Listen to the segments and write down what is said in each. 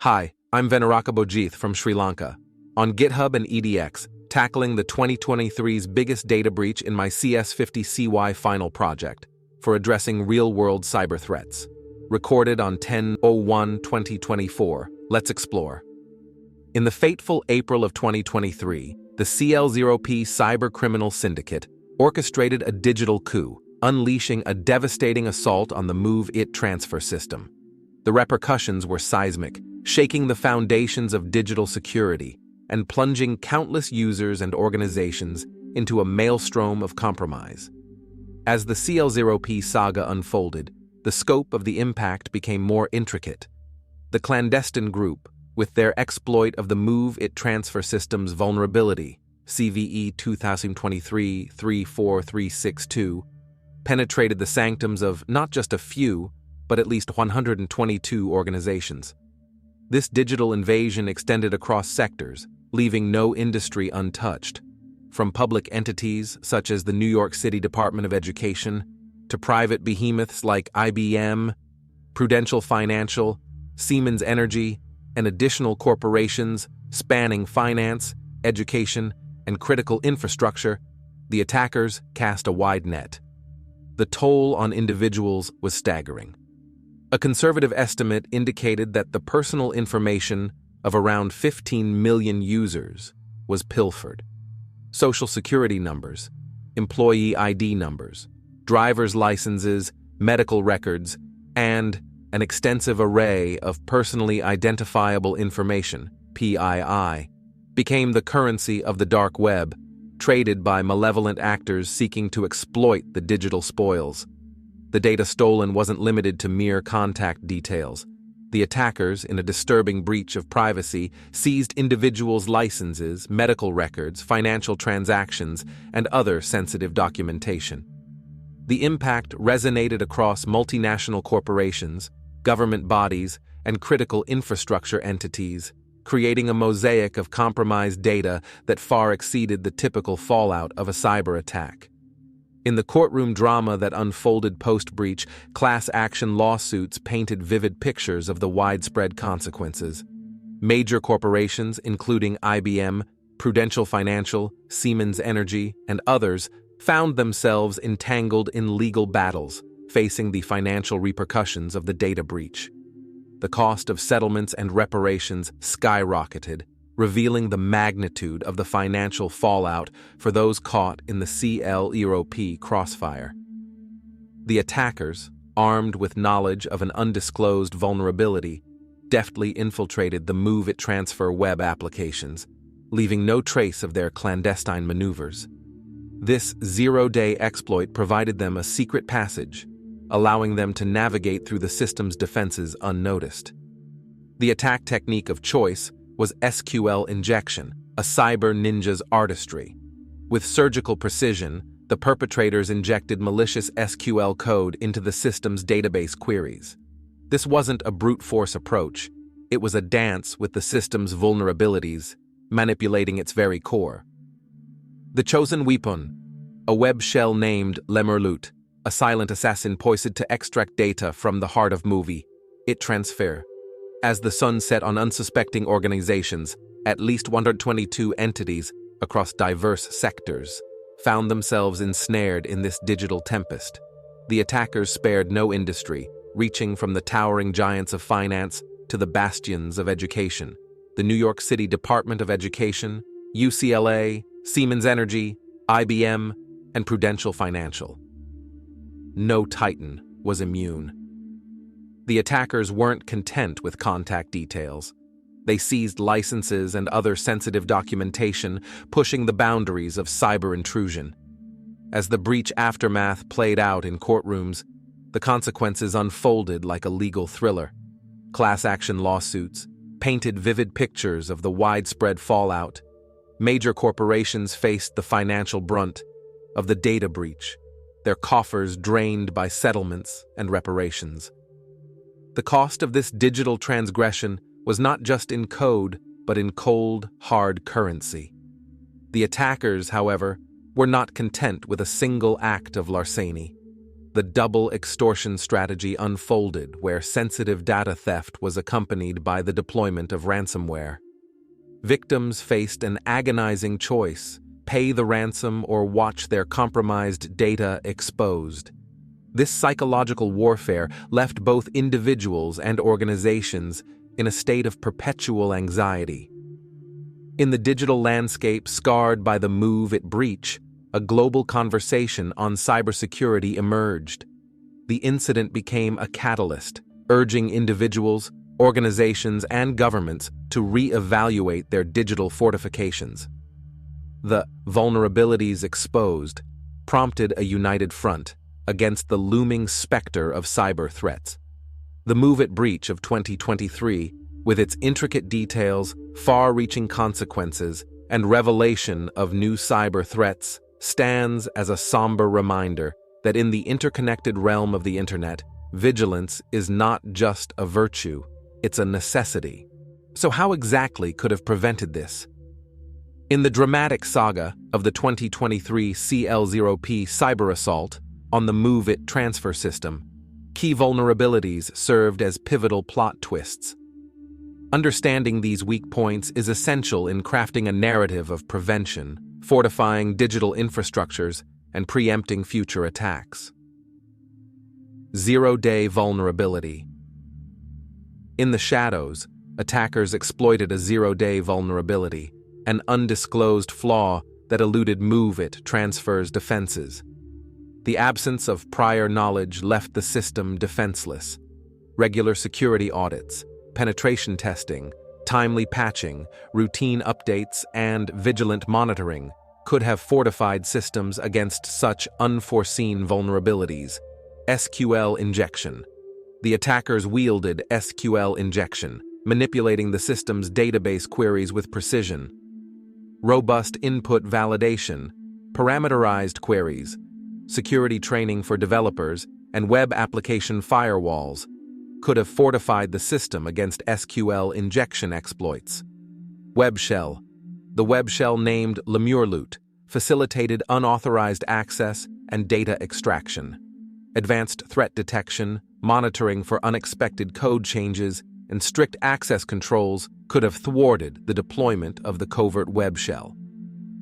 Hi, I'm Veneraka Bojith from Sri Lanka. On GitHub and EDX, tackling the 2023's biggest data breach in my CS50CY final project for addressing real-world cyber threats. Recorded on 10/01/2024, let's explore. In the fateful April of 2023, the CL0P cyber criminal syndicate orchestrated a digital coup, unleashing a devastating assault on the Move-It transfer system. The repercussions were seismic, shaking the foundations of digital security and plunging countless users and organizations into a maelstrom of compromise. As the CL0P saga unfolded, the scope of the impact became more intricate. The clandestine group, with their exploit of the Move-It transfer system's vulnerability, CVE 2023-34362, penetrated the sanctums of not just a few, but at least 122 organizations. This digital invasion extended across sectors, leaving no industry untouched. From public entities such as the New York City Department of Education, to private behemoths like IBM, Prudential Financial, Siemens Energy, and additional corporations spanning finance, education, and critical infrastructure, the attackers cast a wide net. The toll on individuals was staggering. A conservative estimate indicated that the personal information of around 15 million users was pilfered. Social security numbers, employee ID numbers, driver's licenses, medical records, and an extensive array of personally identifiable information, PII, became the currency of the dark web, traded by malevolent actors seeking to exploit the digital spoils. The data stolen wasn't limited to mere contact details. The attackers, in a disturbing breach of privacy, seized individuals' licenses, medical records, financial transactions, and other sensitive documentation. The impact resonated across multinational corporations, government bodies, and critical infrastructure entities, creating a mosaic of compromised data that far exceeded the typical fallout of a cyber attack. In the courtroom drama that unfolded post-breach, class action lawsuits painted vivid pictures of the widespread consequences. Major corporations, including IBM, Prudential Financial, Siemens Energy, and others, found themselves entangled in legal battles, facing the financial repercussions of the data breach. The cost of settlements and reparations skyrocketed, revealing the magnitude of the financial fallout for those caught in the CL0P crossfire. The attackers, armed with knowledge of an undisclosed vulnerability, deftly infiltrated the Move-It transfer web applications, leaving no trace of their clandestine maneuvers. This zero-day exploit provided them a secret passage, allowing them to navigate through the system's defenses unnoticed. The attack technique of choice was SQL Injection, a cyber ninja's artistry. With surgical precision, the perpetrators injected malicious SQL code into the system's database queries. This wasn't a brute force approach, it was a dance with the system's vulnerabilities, manipulating its very core. The chosen weapon, a web shell named Lemure, a silent assassin poised to extract data from the heart of Move-It transfer. As the sun set on unsuspecting organizations, at least 122 entities across diverse sectors found themselves ensnared in this digital tempest. The attackers spared no industry, reaching from the towering giants of finance to the bastions of education. The New York City Department of Education, UCLA, Siemens Energy, IBM, and Prudential Financial. No titan was immune. The attackers weren't content with contact details. They seized licenses and other sensitive documentation, pushing the boundaries of cyber intrusion. As the breach aftermath played out in courtrooms, the consequences unfolded like a legal thriller. Class action lawsuits painted vivid pictures of the widespread fallout. Major corporations faced the financial brunt of the data breach, their coffers drained by settlements and reparations. The cost of this digital transgression was not just in code, but in cold, hard currency. The attackers, however, were not content with a single act of larceny. the double extortion strategy unfolded, where sensitive data theft was accompanied by the deployment of ransomware. Victims faced an agonizing choice: pay the ransom or watch their compromised data exposed. This psychological warfare left both individuals and organizations in a state of perpetual anxiety. In the digital landscape scarred by the move it breach, a global conversation on cybersecurity emerged. The incident became a catalyst, urging individuals, organizations, and governments to re-evaluate their digital fortifications. The vulnerabilities exposed prompted a united front against the looming specter of cyber threats. The Move It breach of 2023, with its intricate details, far-reaching consequences, and revelation of new cyber threats, stands as a somber reminder that in the interconnected realm of the internet, vigilance is not just a virtue, it's a necessity. So how exactly could have prevented this? In the dramatic saga of the 2023 CL0P cyber assault on the Move It transfer system, key vulnerabilities served as pivotal plot twists. Understanding these weak points is essential in crafting a narrative of prevention, fortifying digital infrastructures, and preempting future attacks. Zero-day vulnerability. In the shadows, attackers exploited a zero-day vulnerability, an undisclosed flaw that eluded Move It transfer's defenses. The absence of prior knowledge left the system defenseless. Regular security audits, penetration testing, timely patching, routine updates, and vigilant monitoring could have fortified systems against such unforeseen vulnerabilities. SQL Injection. The attackers wielded SQL Injection, manipulating the system's database queries with precision. Robust input validation, parameterized queries, security training for developers, and web application firewalls could have fortified the system against SQL injection exploits. Web shell. The web shell named Lemure facilitated unauthorized access and data extraction. Advanced threat detection, monitoring for unexpected code changes, and strict access controls could have thwarted the deployment of the covert web shell.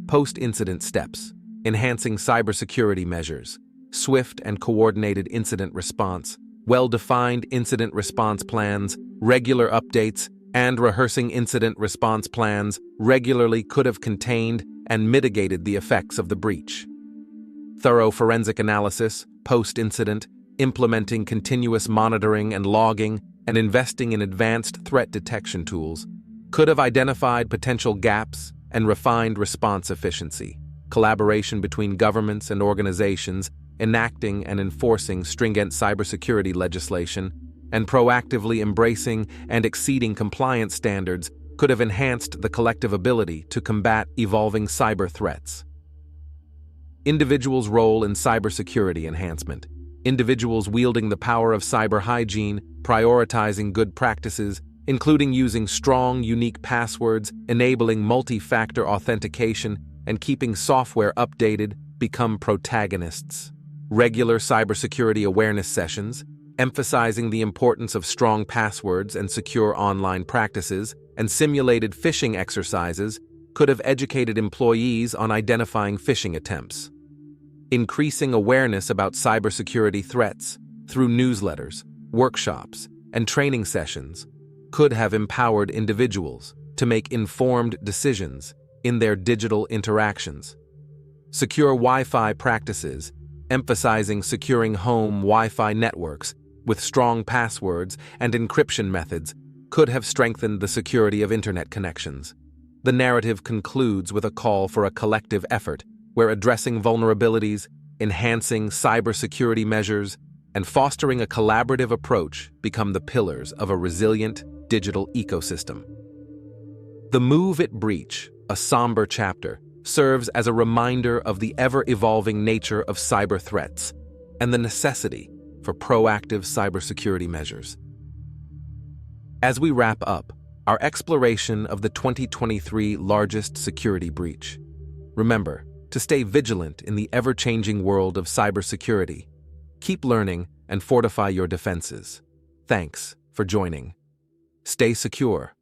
Post-incident steps. Enhancing cybersecurity measures, swift and coordinated incident response, well-defined incident response plans, regular updates, and rehearsing incident response plans regularly could have contained and mitigated the effects of the breach. Thorough forensic analysis, post-incident, implementing continuous monitoring and logging, and investing in advanced threat detection tools could have identified potential gaps and refined response efficiency. Collaboration between governments and organizations, enacting and enforcing stringent cybersecurity legislation, and proactively embracing and exceeding compliance standards could have enhanced the collective ability to combat evolving cyber threats. Individuals' role in cybersecurity enhancement. Individuals wielding the power of cyber hygiene, prioritizing good practices, including using strong, unique passwords, enabling multi-factor authentication, and keeping software updated, become protagonists. Regular cybersecurity awareness sessions, emphasizing the importance of strong passwords and secure online practices, and simulated phishing exercises could have educated employees on identifying phishing attempts. Increasing awareness about cybersecurity threats through newsletters, workshops, and training sessions could have empowered individuals to make informed decisions in their digital interactions. Secure Wi-Fi practices, emphasizing securing home Wi-Fi networks with strong passwords and encryption methods, could have strengthened the security of internet connections. The narrative concludes with a call for a collective effort where addressing vulnerabilities, enhancing cybersecurity measures, and fostering a collaborative approach become the pillars of a resilient digital ecosystem. The Move It breach, a somber chapter, serves as a reminder of the ever-evolving nature of cyber threats and the necessity for proactive cybersecurity measures. As we wrap up our exploration of the 2023 largest security breach, remember to stay vigilant in the ever-changing world of cybersecurity. Keep learning and fortify your defenses. Thanks for joining. Stay secure.